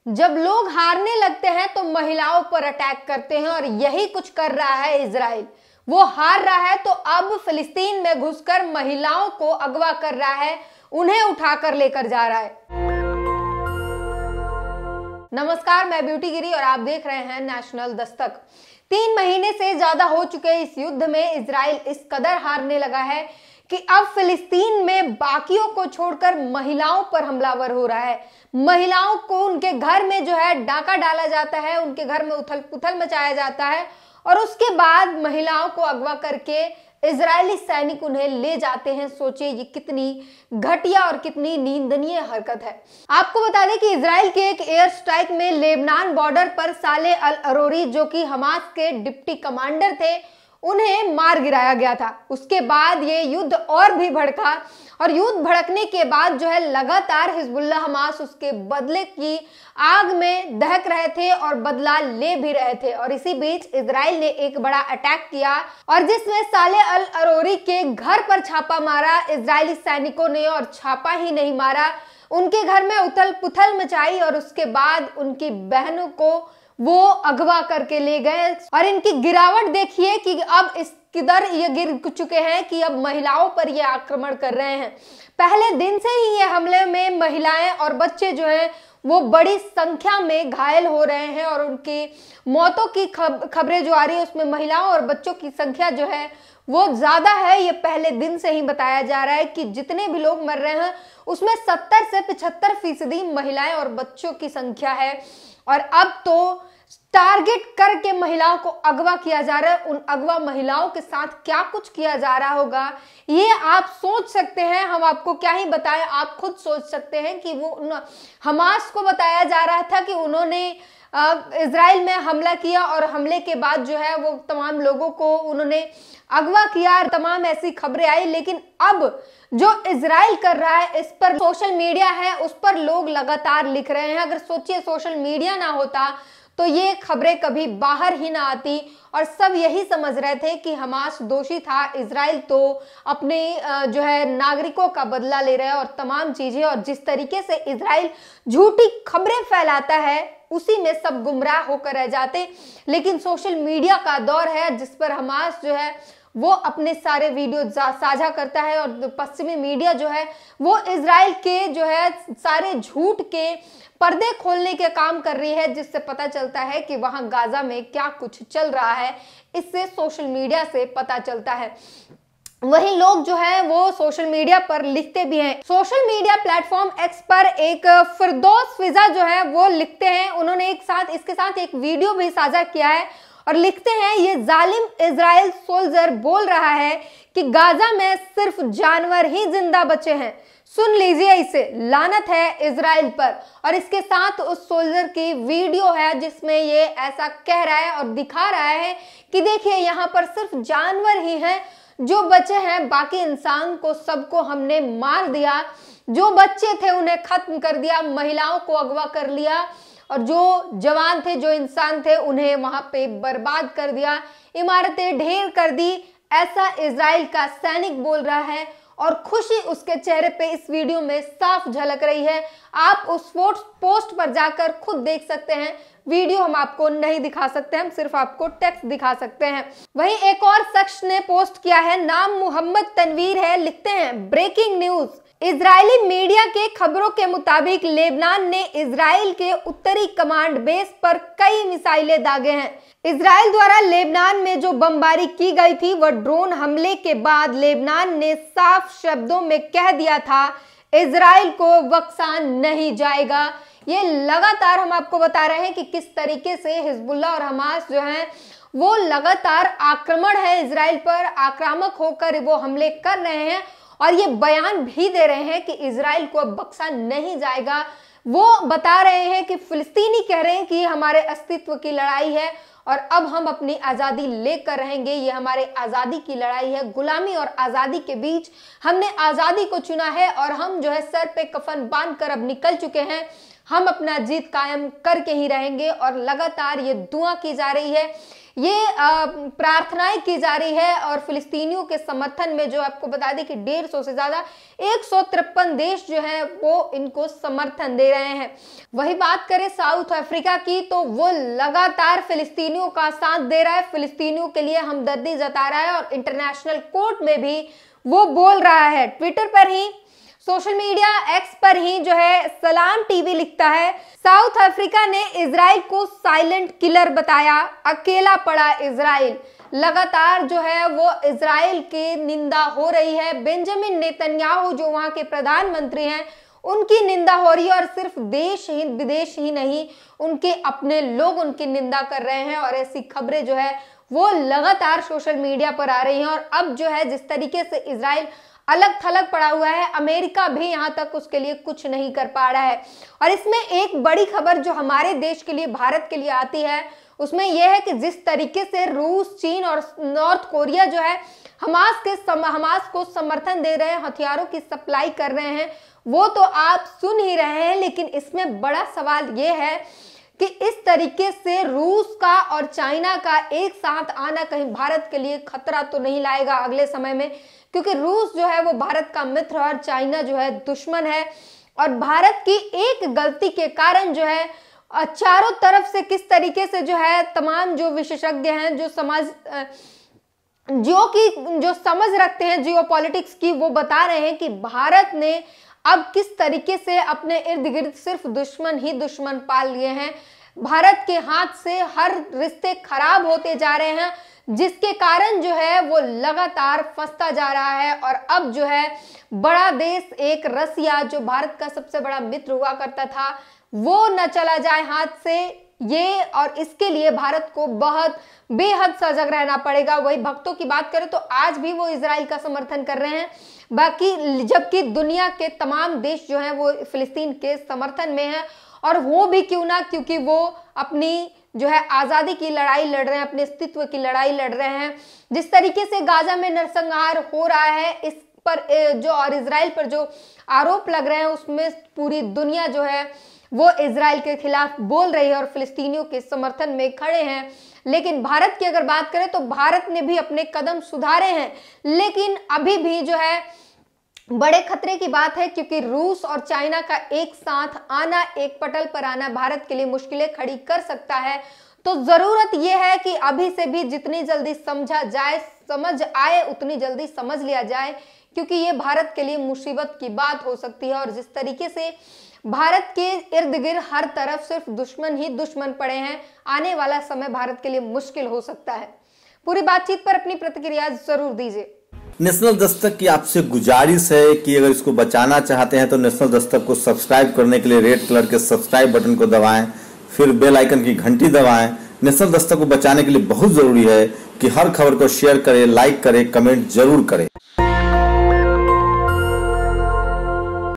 जब लोग हारने लगते हैं तो महिलाओं पर अटैक करते हैं और यही कुछ कर रहा है इजराइल। वो हार रहा है तो अब फिलिस्तीन में घुसकर महिलाओं को अगवा कर रहा है, उन्हें उठाकर लेकर जा रहा है। नमस्कार, मैं ब्यूटी गिरी और आप देख रहे हैं नेशनल दस्तक। 3 महीने से ज्यादा हो चुके इस युद्ध में इजराइल इस कदर हारने लगा है कि अब फिलिस्तीन में बाकियों को छोड़कर महिलाओं पर हमलावर हो रहा है। महिलाओं को उनके घर में जो है डाका डाला जाता है, उनके घर में उथल पुथल मचाया जाता है और उसके बाद महिलाओं को अगवा करके इजरायली सैनिक उन्हें ले जाते हैं। सोचिए ये कितनी घटिया और कितनी निंदनीय हरकत है। आपको बता दें कि इजराइल के एक एयर स्ट्राइक में लेबनान बॉर्डर पर साले अल अरोरी, जो कि हमास के डिप्टी कमांडर थे, उन्हें मार गिराया गया था। उसके बाद ये युद्ध और भी भड़का और युद्ध भड़कने के बाद जो है लगातार हिजबुल्लाह हमास उसके बदले की आग में दहक रहे थे और बदला ले भी रहे थे। और इसी बीच इजराइल ने एक बड़ा अटैक किया और जिसमें साले अल अरोरी के घर पर छापा मारा इजरायली सैनिकों ने। और छापा ही नहीं मारा, उनके घर में उथल पुथल मचाई और उसके बाद उनकी बहनों को वो अगवा करके ले गए। और इनकी गिरावट देखिए कि अब इस किधर ये गिर चुके हैं कि अब महिलाओं पर ये आक्रमण कर रहे हैं। पहले दिन से ही ये हमले में महिलाएं और बच्चे जो हैं वो बड़ी संख्या में घायल हो रहे हैं और उनकी मौतों की खबरें जो आ रही है उसमें महिलाओं और बच्चों की संख्या जो है वो ज्यादा है। ये पहले दिन से ही बताया जा रहा है कि जितने भी लोग मर रहे हैं उसमें 70 से 75% महिलाएं और बच्चों की संख्या है। और अब तो टारगेट करके महिलाओं को अगवा किया जा रहा है। उन अगवा महिलाओं के साथ क्या कुछ किया जा रहा होगा ये आप सोच सकते हैं, हम आपको क्या ही बताएं। आप खुद सोच सकते हैं कि वो हमास को बताया जा रहा था कि उन्होंने इजराइल में हमला किया और हमले के बाद जो है वो तमाम लोगों को उन्होंने अगवा किया, तमाम ऐसी खबरें आई। लेकिन अब जो इजराइल कर रहा है इस पर सोशल मीडिया है उस पर लोग लगातार लिख रहे हैं। अगर सोचिए सोशल मीडिया ना होता तो ये खबरें कभी बाहर ही ना आती और सब यही समझ रहे थे कि हमास दोषी था, इजराइल तो अपने जो है नागरिकों का बदला ले रहा है और तमाम चीजें। और जिस तरीके से इजराइल झूठी खबरें फैलाता है उसी में सब गुमराह होकर रह जाते। लेकिन सोशल मीडिया का दौर है जिस पर हमास जो है वो अपने सारे वीडियो साझा करता है और पश्चिमी मीडिया जो है वो इजराइल के जो है सारे झूठ के पर्दे खोलने के काम कर रही है, जिससे पता चलता है कि वहां गाजा में क्या कुछ चल रहा है। इससे सोशल मीडिया से पता चलता है। वही लोग जो है वो सोशल मीडिया पर लिखते भी हैं। सोशल मीडिया प्लेटफॉर्म एक्स पर एक फिरदौस फिजा जो है वो लिखते हैं, उन्होंने इसके साथ एक वीडियो भी साझा किया है और लिखते हैं ये जालिम इजराइल सोल्जर बोल रहा है कि गाजा में सिर्फ जानवर ही जिंदा बचे हैं। सुन लीजिए इसे, लानत है इजराइल पर। और इसके साथ उस सोल्जर की वीडियो है जिसमें ये ऐसा कह रहा है और दिखा रहा है कि देखिए यहाँ पर सिर्फ जानवर ही हैं जो बचे हैं, बाकी इंसान को सबको हमने मार दिया। जो बच्चे थे उन्हें खत्म कर दिया, महिलाओं को अगवा कर लिया और जो जवान थे, जो इंसान थे, उन्हें वहां पे बर्बाद कर दिया, इमारतें ढेर कर दी। ऐसा इजराइल का सैनिक बोल रहा है और खुशी उसके चेहरे पे इस वीडियो में साफ झलक रही है। आप उस पोस्ट पर जाकर खुद देख सकते हैं। वीडियो हम आपको नहीं दिखा सकते, हम सिर्फ आपको टेक्स्ट दिखा सकते हैं। वहीं एक और शख्स ने पोस्ट किया है, नाम मोहम्मद तनवीर है, लिखते हैं ब्रेकिंग न्यूज। इजरायली मीडिया के खबरों के मुताबिक लेबनान ने इजराइल के उत्तरी कमांड बेस पर कई मिसाइलें दागे हैं। इजराइल द्वारा लेबनान में जो बमबारी की गई थी वह ड्रोन हमले के बाद लेबनान ने साफ शब्दों में कह दिया था इजराइल को बख्शा नहीं जाएगा। ये लगातार हम आपको बता रहे हैं कि किस तरीके से हिजबुल्लाह और हमास जो है वो लगातार आक्रमण है इजराइल पर, आक्रामक होकर वो हमले कर रहे हैं और ये बयान भी दे रहे हैं कि इजराइल को अब बख्शा नहीं जाएगा। वो बता रहे हैं कि फिलिस्तीनी कह रहे हैं कि हमारे अस्तित्व की लड़ाई है और अब हम अपनी आज़ादी लेकर रहेंगे। ये हमारे आज़ादी की लड़ाई है, गुलामी और आज़ादी के बीच हमने आज़ादी को चुना है और हम जो है सर पे कफन बांध कर अब निकल चुके हैं। हम अपना जीत कायम करके ही रहेंगे। और लगातार ये दुआ की जा रही है, ये प्रार्थनाएं की जा रही है और फिलिस्तीनियों के समर्थन में जो आपको बता दें कि 150 से ज्यादा 153 देश जो हैं वो इनको समर्थन दे रहे हैं। वही बात करें साउथ अफ्रीका की, तो वो लगातार फिलिस्तीनियों का साथ दे रहा है, फिलिस्तीनियों के लिए हमदर्दी जता रहा है और इंटरनेशनल कोर्ट में भी वो बोल रहा है। ट्विटर पर ही, सोशल मीडिया एक्स पर ही जो है सलाम टीवी लिखता है, साउथ अफ्रीका ने इजराइल को साइलेंट किलर बताया, अकेला पड़ा इजराइल। लगातार जो है वो इजराइल की निंदा हो रही है। बेंजामिन नेतन्याहू जो वहां के प्रधानमंत्री हैं उनकी निंदा हो रही है और सिर्फ देश ही विदेश ही नहीं, उनके अपने लोग उनकी निंदा कर रहे हैं और ऐसी खबरें जो है वो लगातार सोशल मीडिया पर आ रही हैं। और अब जो है जिस तरीके से इजराइल अलग थलग पड़ा हुआ है, अमेरिका भी यहां तक उसके लिए कुछ नहीं कर पा रहा है। और इसमें एक बड़ी खबर जो हमारे देश के लिए, भारत के लिए आती है, उसमें यह है कि जिस तरीके से रूस, चीन और नॉर्थ कोरिया जो है हमास को समर्थन दे रहे हैं, हथियारों की सप्लाई कर रहे हैं, वो तो आप सुन ही रहे हैं। लेकिन इसमें बड़ा सवाल यह है कि इस तरीके से रूस का और चाइना का एक साथ आना कहीं भारत के लिए खतरा तो नहीं लाएगा अगले समय में, क्योंकि रूस जो है वो भारत का मित्र और चाइना जो है दुश्मन है। और भारत की एक गलती के कारण जो है चारों तरफ से किस तरीके से जो है तमाम जो विशेषज्ञ हैं, जो समझ रखते हैं जियोपॉलिटिक्स की, वो बता रहे हैं कि भारत ने अब किस तरीके से अपने इर्द गिर्द सिर्फ दुश्मन ही दुश्मन पाल लिए हैं। भारत के हाथ से हर रिश्ते खराब होते जा रहे हैं, जिसके कारण जो है वो लगातार फंसता जा रहा है। और अब जो है बड़ा देश एक रसिया, जो भारत का सबसे बड़ा मित्र हुआ करता था, वो न चला जाए हाथ से, ये और इसके लिए भारत को बहुत बेहद सजग रहना पड़ेगा। वही भक्तों की बात करें तो आज भी वो इजराइल का समर्थन कर रहे हैं, बाकी जबकि दुनिया के तमाम देश जो हैं वो फिलिस्तीन के समर्थन में हैं। और वो भी क्यों ना, क्योंकि वो अपनी जो है आजादी की लड़ाई लड़ रहे हैं, अपने अस्तित्व की लड़ाई लड़ रहे हैं। जिस तरीके से गाजा में नरसंहार हो रहा है, इस पर जो और इजराइल पर जो आरोप लग रहे हैं, उसमें पूरी दुनिया जो है वो इजराइल के खिलाफ बोल रही है और फिलिस्तीनियों के समर्थन में खड़े हैं। लेकिन भारत की अगर बात करें तो भारत ने भी अपने कदम सुधारे हैं, लेकिन अभी भी जो है बड़े खतरे की बात है, क्योंकि रूस और चाइना का एक साथ आना, एक पटल पर आना भारत के लिए मुश्किलें खड़ी कर सकता है। तो जरूरत यह है कि अभी से भी जितनी जल्दी समझा जाए, समझ आए, उतनी जल्दी समझ लिया जाए, क्योंकि ये भारत के लिए मुसीबत की बात हो सकती है। और जिस तरीके से भारत के इर्द गिर्द हर तरफ सिर्फ दुश्मन ही दुश्मन पड़े हैं, आने वाला समय भारत के लिए मुश्किल हो सकता है। पूरी बातचीत पर अपनी प्रतिक्रिया जरूर दीजिए। नेशनल दस्तक की आपसे गुजारिश है कि अगर इसको बचाना चाहते हैं तो नेशनल दस्तक को सब्सक्राइब करने के लिए रेड कलर के सब्सक्राइब बटन को दबाएं, फिर बेल आइकन की घंटी दबाएं। नेशनल दस्तक को बचाने के लिए बहुत जरूरी है कि हर खबर को शेयर करें, लाइक करें, कमेंट जरूर करें।